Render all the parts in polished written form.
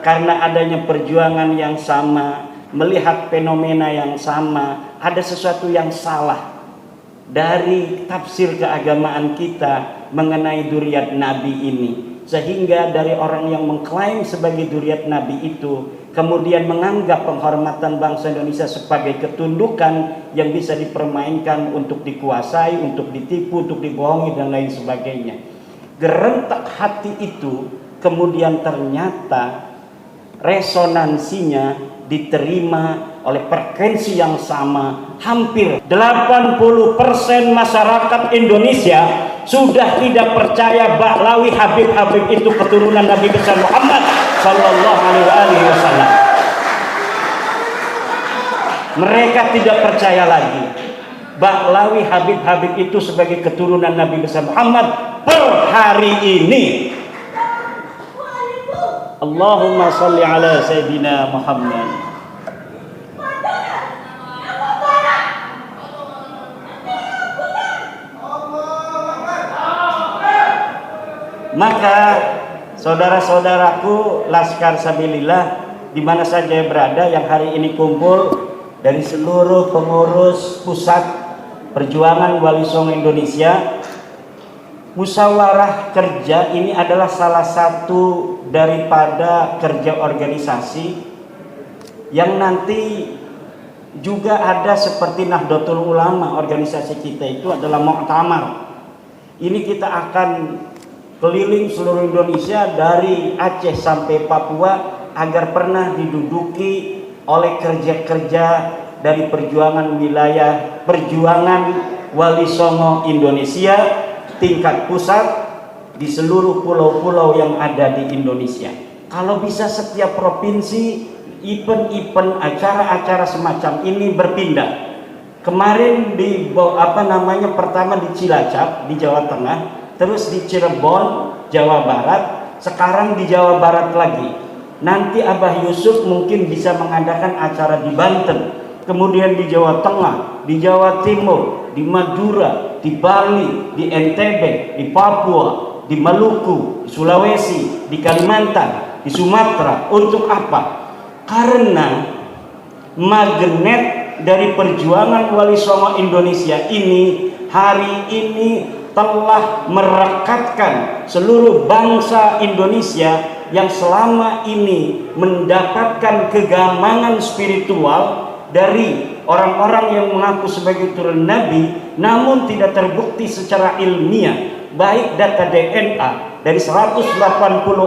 karena adanya perjuangan yang sama, melihat fenomena yang sama, ada sesuatu yang salah dari tafsir keagamaan kita mengenai dzurriyyat Nabi ini, sehingga dari orang yang mengklaim sebagai dzurriyyat Nabi itu kemudian menganggap penghormatan bangsa Indonesia sebagai ketundukan yang bisa dipermainkan untuk dikuasai, untuk ditipu, untuk dibohongi dan lain sebagainya. Gerentak hati itu kemudian ternyata resonansinya diterima oleh frekuensi yang sama. Hampir 80% masyarakat Indonesia sudah tidak percaya Ba'lawi Habib itu keturunan Nabi besar Muhammad sallallahu alaihi wasallam. Mereka tidak percaya lagi Ba'lawi Habib itu sebagai keturunan Nabi besar Muhammad per hari ini. Allahumma salli ala Sayyidina Muhammad. Maka saudara-saudaraku Laskar Sabilillah di mana saja berada yang hari ini kumpul dari seluruh pengurus pusat perjuangan Wali Songo Indonesia, musyawarah kerja ini adalah salah satu daripada kerja organisasi yang nanti juga ada seperti Nahdlatul Ulama. Organisasi kita itu adalah muktamar. Ini kita akan keliling seluruh Indonesia dari Aceh sampai Papua agar pernah diduduki oleh kerja-kerja dari perjuangan wilayah perjuangan Wali Songo Indonesia tingkat pusat di seluruh pulau-pulau yang ada di Indonesia. Kalau bisa setiap provinsi event-event acara-acara semacam ini berpindah. Kemarin di pertama di Cilacap di Jawa Tengah, terus di Cirebon Jawa Barat, sekarang di Jawa Barat lagi. Nanti Abah Yusuf mungkin bisa mengadakan acara di Banten, kemudian di Jawa Tengah, di Jawa Timur, di Madura, di Bali, di NTB, di Papua, di Maluku, di Sulawesi, di Kalimantan, di Sumatera. Untuk apa? Karena magnet dari perjuangan Wali Songo Indonesia ini hari ini telah merekatkan seluruh bangsa Indonesia yang selama ini mendapatkan kegamangan spiritual dari orang-orang yang mengaku sebagai turun Nabi namun tidak terbukti secara ilmiah. Baik data DNA dari 180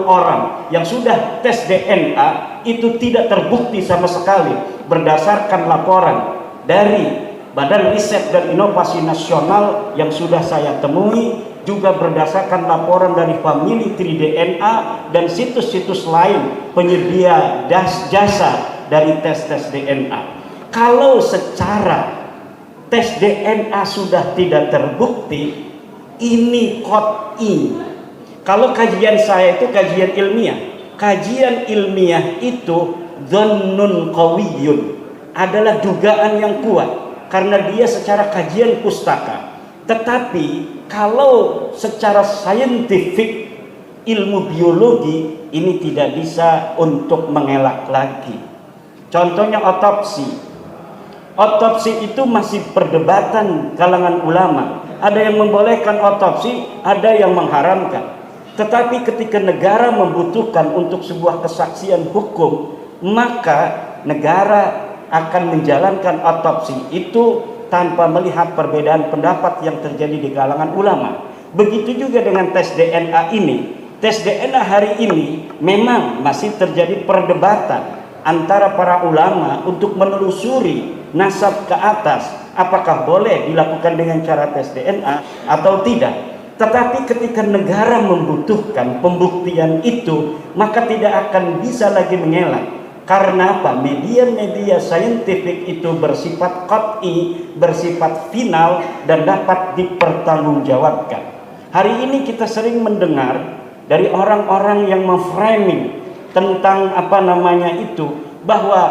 orang yang sudah tes DNA itu tidak terbukti sama sekali berdasarkan laporan dari Badan Riset dan Inovasi Nasional yang sudah saya temui, juga berdasarkan laporan dari Family Tree DNA dan situs-situs lain penyedia jasa dari tes-tes DNA. Kalau secara tes DNA sudah tidak terbukti, ini qot'i. Kalau kajian saya itu kajian ilmiah. Kajian ilmiah itu dhannun qawiyyun, adalah dugaan yang kuat karena dia secara kajian pustaka. Tetapi kalau secara saintifik ilmu biologi ini tidak bisa untuk mengelak lagi. Contohnya otopsi. Otopsi itu masih perdebatan kalangan ulama. Ada yang membolehkan otopsi, ada yang mengharamkan. Tetapi ketika negara membutuhkan untuk sebuah kesaksian hukum, maka negara akan menjalankan otopsi itu tanpa melihat perbedaan pendapat yang terjadi di kalangan ulama. Begitu juga dengan tes DNA ini. Tes DNA hari ini memang masih terjadi perdebatan antara para ulama untuk menelusuri nasab ke atas, apakah boleh dilakukan dengan cara tes DNA atau tidak. Tetapi ketika negara membutuhkan pembuktian itu, maka tidak akan bisa lagi mengelak. Karena apa? Media-media saintifik itu bersifat qat'i, bersifat final dan dapat dipertanggungjawabkan. Hari ini kita sering mendengar dari orang-orang yang memframing tentang bahwa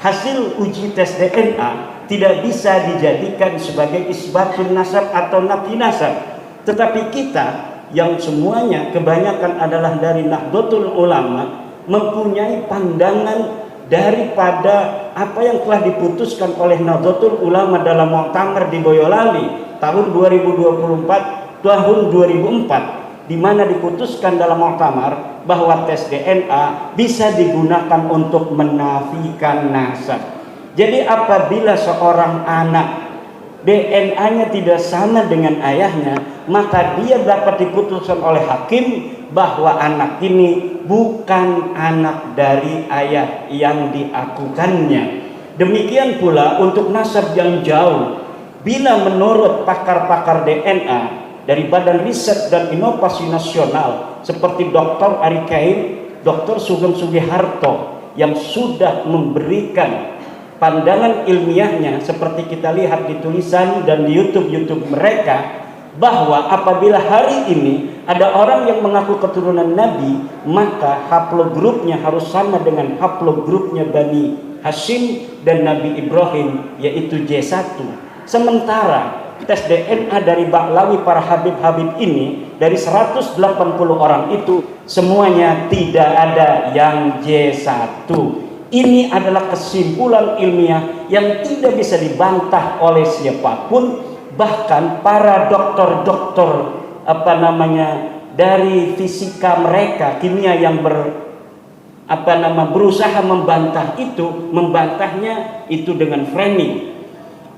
hasil uji tes DNA tidak bisa dijadikan sebagai isbatun nasab atau nafi nasab. Tetapi kita yang semuanya kebanyakan adalah dari Nahdlatul Ulama, mempunyai pandangan daripada apa yang telah diputuskan oleh Nahdlatul Ulama dalam Muktamar di Boyolali tahun 2024 tahun 2004, di mana diputuskan dalam muktamar bahwa tes DNA bisa digunakan untuk menafikan nasab. Jadi apabila seorang anak DNA-nya tidak sama dengan ayahnya, maka dia dapat diputuskan oleh hakim bahwa anak ini bukan anak dari ayah yang diakukannya. Demikian pula untuk nasab yang jauh, bila menurut pakar-pakar DNA dari Badan Riset dan Inovasi Nasional seperti Dr. Ari Kain, Dr. Sugeng Sugiharto yang sudah memberikan pandangan ilmiahnya seperti kita lihat di tulisan dan di YouTube mereka, bahwa apabila hari ini ada orang yang mengaku keturunan Nabi, maka haplogrupnya harus sama dengan haplogrupnya Bani Hashim dan Nabi Ibrahim, yaitu J1. Sementara tes DNA dari Ba'lawi para Habib-Habib ini, dari 180 orang itu semuanya tidak ada yang J1. Ini adalah kesimpulan ilmiah yang tidak bisa dibantah oleh siapapun, bahkan para dokter-dokter dari fisika mereka, kimia yang berusaha membantah itu, membantahnya itu dengan framing.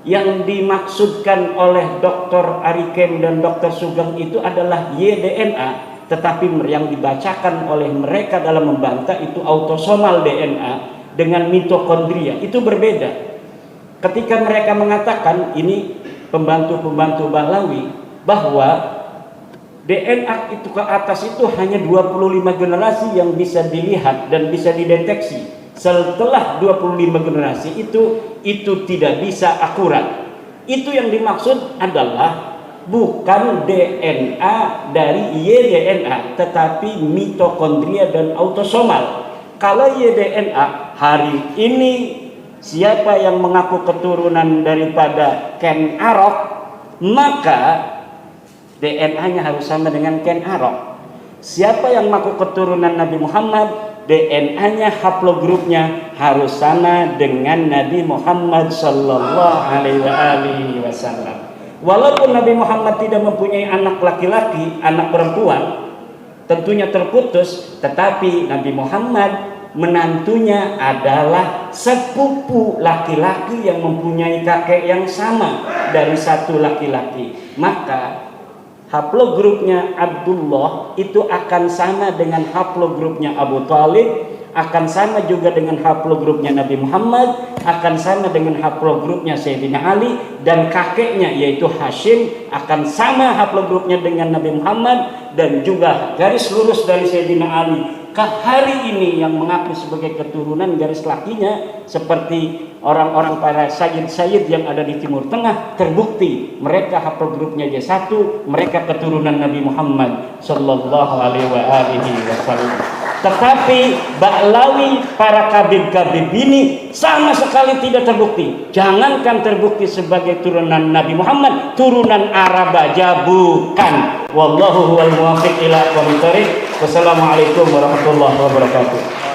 Yang dimaksudkan oleh Dr. Ari Ken dan Dr. Sugeng itu adalah YDNA, tetapi yang dibacakan oleh mereka dalam membantah itu autosomal DNA dengan mitokondria. Itu berbeda. Ketika mereka mengatakan, ini pembantu-pembantu Ba'lawi, bahwa DNA itu ke atas itu hanya 25 generasi yang bisa dilihat dan bisa dideteksi. Setelah 25 generasi itu tidak bisa akurat. Itu yang dimaksud adalah bukan DNA dari YDNA, tetapi mitokondria dan autosomal. Kalau YDNA hari ini, siapa yang mengaku keturunan daripada Ken Arok, maka DNA-nya harus sama dengan Ken Arok. Siapa yang mengaku keturunan Nabi Muhammad, DNA-nya, haplogrupnya harus sama dengan Nabi Muhammad sallallahu alaihi wasallam. Walaupun Nabi Muhammad tidak mempunyai anak laki-laki, anak perempuan, tentunya terputus, tetapi Nabi Muhammad menantunya adalah sepupu laki-laki yang mempunyai kakek yang sama dari satu laki-laki. Maka haplogrupnya Abdullah itu akan sama dengan haplogrupnya Abu Talib, akan sama juga dengan haplogrupnya Nabi Muhammad, akan sama dengan haplogrupnya Sayyidina Ali, dan kakeknya yaitu Hashim akan sama haplogrupnya dengan Nabi Muhammad, dan juga garis lurus dari Sayyidina Ali ke hari ini yang mengaku sebagai keturunan garis lakinya, seperti orang-orang para sayyid-sayyid yang ada di Timur Tengah, terbukti mereka haplogrupnya J1, mereka keturunan Nabi Muhammad sallallahu alaihi wasallam. Tetapi Ba'lawi para kabib-kabib ini sama sekali tidak terbukti. Jangankan terbukti sebagai turunan Nabi Muhammad, turunan Arab aja bukan. Wallahu huwal muwaffiq ila aqwamit thoriq. Wassalamualaikum warahmatullahi wabarakatuh.